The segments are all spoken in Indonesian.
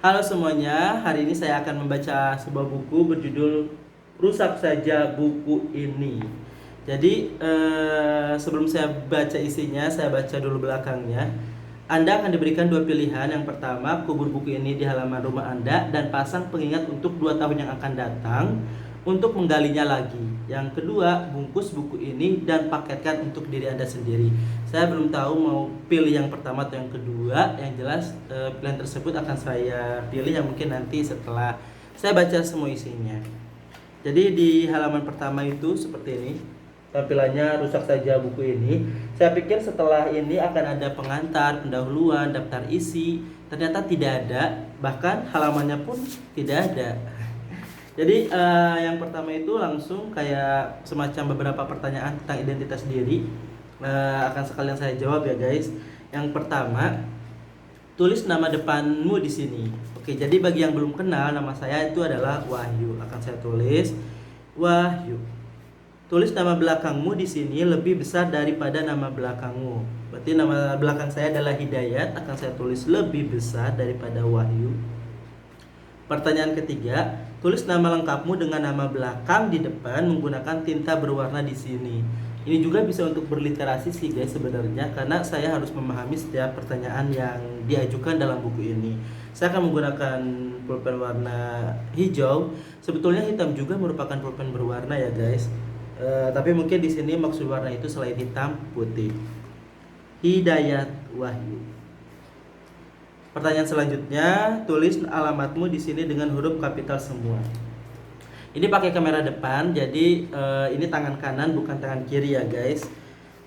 Halo semuanya, hari ini saya akan membaca sebuah buku berjudul Rusak Saja Buku Ini. Jadi sebelum saya baca isinya, saya baca dulu belakangnya. Anda akan diberikan dua pilihan. Yang pertama, kubur buku ini di halaman rumah Anda dan pasang pengingat untuk 2 tahun yang akan datang untuk menggalinya lagi. Yang kedua, bungkus buku ini dan paketkan untuk diri Anda sendiri. Saya belum tahu mau pilih yang pertama atau yang kedua. Yang jelas pilihan tersebut akan saya pilih yang mungkin nanti setelah saya baca semua isinya. Jadi di halaman pertama itu seperti ini. Tampilannya rusak saja buku ini. Saya pikir setelah ini akan ada pengantar, pendahuluan, daftar isi. Ternyata tidak ada, bahkan halamannya pun tidak ada. Jadi yang pertama itu langsung kayak semacam beberapa pertanyaan tentang identitas diri. Akan sekalian saya jawab ya guys. Yang pertama, tulis nama depanmu di sini. Oke, jadi bagi yang belum kenal, nama saya itu adalah Wahyu. Akan saya tulis Wahyu. Tulis nama belakangmu di sini lebih besar daripada nama belakangmu. Berarti nama belakang saya adalah Hidayat. Akan saya tulis lebih besar daripada Wahyu. Pertanyaan ketiga, tulis nama lengkapmu dengan nama belakang di depan menggunakan tinta berwarna di sini. Ini juga bisa untuk berliterasi sih guys sebenarnya, karena saya harus memahami setiap pertanyaan yang diajukan dalam buku ini. Saya akan menggunakan pulpen warna hijau. Sebetulnya hitam juga merupakan pulpen berwarna ya guys. Tapi mungkin di sini maksud warna itu selain hitam, putih. Hidayat Wahyu. Pertanyaan selanjutnya, tulis alamatmu di sini dengan huruf kapital semua. Ini pakai kamera depan, jadi ini tangan kanan bukan tangan kiri ya guys.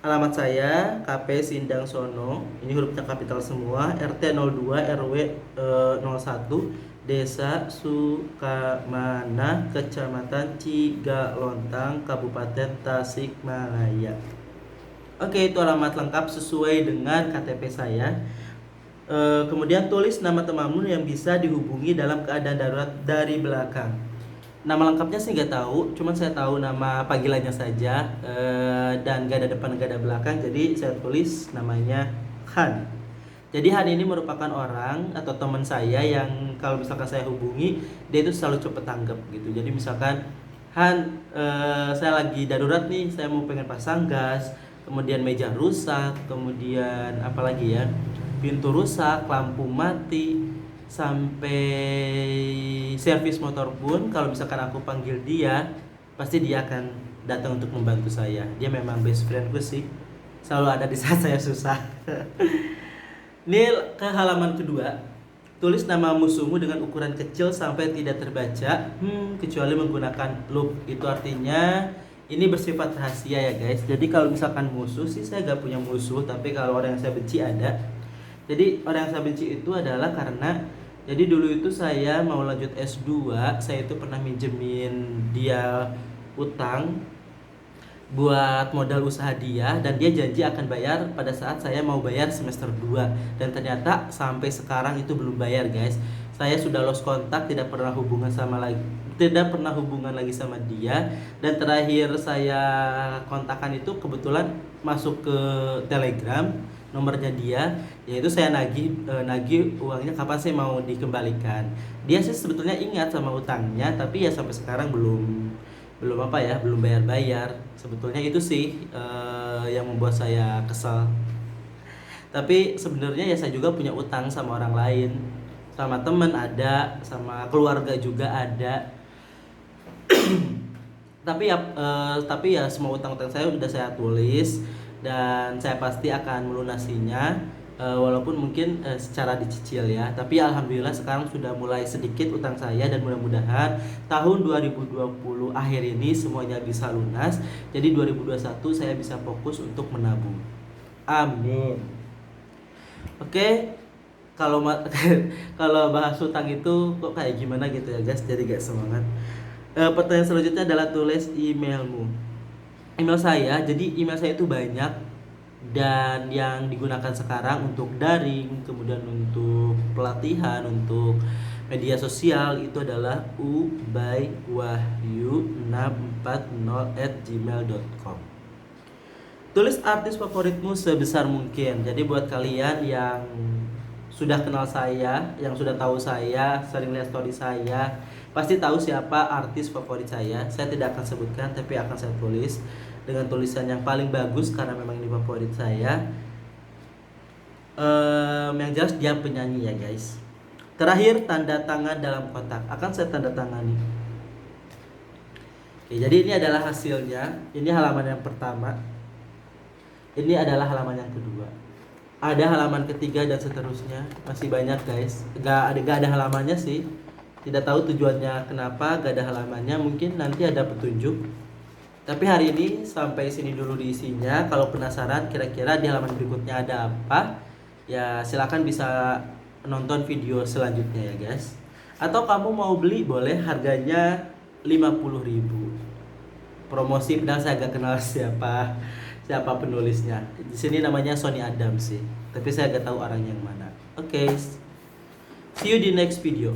Alamat saya KP Sindang Sono, ini hurufnya kapital semua. RT 02 RW 01 Desa Sukamana, Kecamatan Cigalontang, Kabupaten Tasikmalaya. Oke, itu alamat lengkap sesuai dengan KTP saya. Kemudian tulis nama temanmu yang bisa dihubungi dalam keadaan darurat dari belakang. Nama lengkapnya sih nggak tahu, cuman saya tahu nama panggilannya saja, dan gak ada depan gak ada belakang, jadi saya tulis namanya Han. Jadi Han ini merupakan orang atau teman saya yang kalau misalkan saya hubungi, dia itu selalu cepet tanggap gitu. Jadi misalkan Han, saya lagi darurat nih, saya mau pengen pasang gas, kemudian meja rusak, kemudian apa lagi ya, pintu rusak, lampu mati, sampai servis motor pun kalau misalkan aku panggil dia, pasti dia akan datang untuk membantu saya. Dia memang best friendku sih, selalu ada di saat saya susah. Ini ke halaman kedua. Tulis nama musuhmu dengan ukuran kecil sampai tidak terbaca, kecuali menggunakan loop. Itu artinya ini bersifat rahasia ya guys. Jadi kalau misalkan musuh sih saya gak punya musuh, tapi kalau orang yang saya benci ada. Jadi orang yang saya benci itu adalah karena jadi dulu itu saya mau lanjut S2, saya itu pernah minjemin dia utang buat modal usaha dia, dan dia janji akan bayar pada saat saya mau bayar semester 2, dan ternyata sampai sekarang itu belum bayar guys. Saya sudah lost kontak, tidak pernah hubungan lagi sama dia, dan terakhir saya kontakkan itu kebetulan masuk ke Telegram nomornya dia, yaitu saya nagih uangnya kapan saya mau dikembalikan. Dia sih sebetulnya ingat sama utangnya, tapi ya sampai sekarang belum bayar. Sebetulnya itu sih yang membuat saya kesal. Tapi sebenarnya ya saya juga punya utang sama orang lain, sama teman ada, sama keluarga juga ada. Tapi ya semua utang-utang saya sudah saya tulis dan saya pasti akan melunasinya, walaupun mungkin secara dicicil ya. Tapi alhamdulillah sekarang sudah mulai sedikit utang saya, dan mudah-mudahan tahun 2020 akhir ini semuanya bisa lunas. Jadi 2021 saya bisa fokus untuk menabung. Amin. Oke, kalau kalau bahas utang itu kok kayak gimana gitu ya guys, jadi gak semangat. Pertanyaan selanjutnya adalah tulis emailmu. Email saya itu banyak, dan yang digunakan sekarang untuk daring, kemudian untuk pelatihan, untuk media sosial itu adalah ubaywahyu640@gmail.com. Tulis artis favoritmu sebesar mungkin. Jadi buat kalian yang sudah kenal saya, yang sudah tahu saya, sering lihat story saya, pasti tahu siapa artis favorit saya. Saya tidak akan sebutkan, tapi akan saya tulis dengan tulisan yang paling bagus karena memang ini favorit saya. Yang jelas dia penyanyi ya guys. Terakhir, tanda tangan dalam kotak akan saya tanda tangani. Oke, jadi ini adalah hasilnya. Ini halaman yang pertama. Ini adalah halaman yang kedua. Ada halaman ketiga dan seterusnya. Masih banyak guys. Gak ada halamannya sih. Tidak tahu tujuannya kenapa gak ada halamannya. Mungkin nanti ada petunjuk. Tapi hari ini sampai sini dulu di isinya. Kalau penasaran kira-kira di halaman berikutnya ada apa, ya silakan bisa nonton video selanjutnya ya guys. Atau kamu mau beli boleh, harganya 50.000. Promosi, padahal saya gak kenal siapa penulisnya. Di sini namanya Sony Adam sih, tapi saya gak tahu orang yang mana. Oke, see you di next video.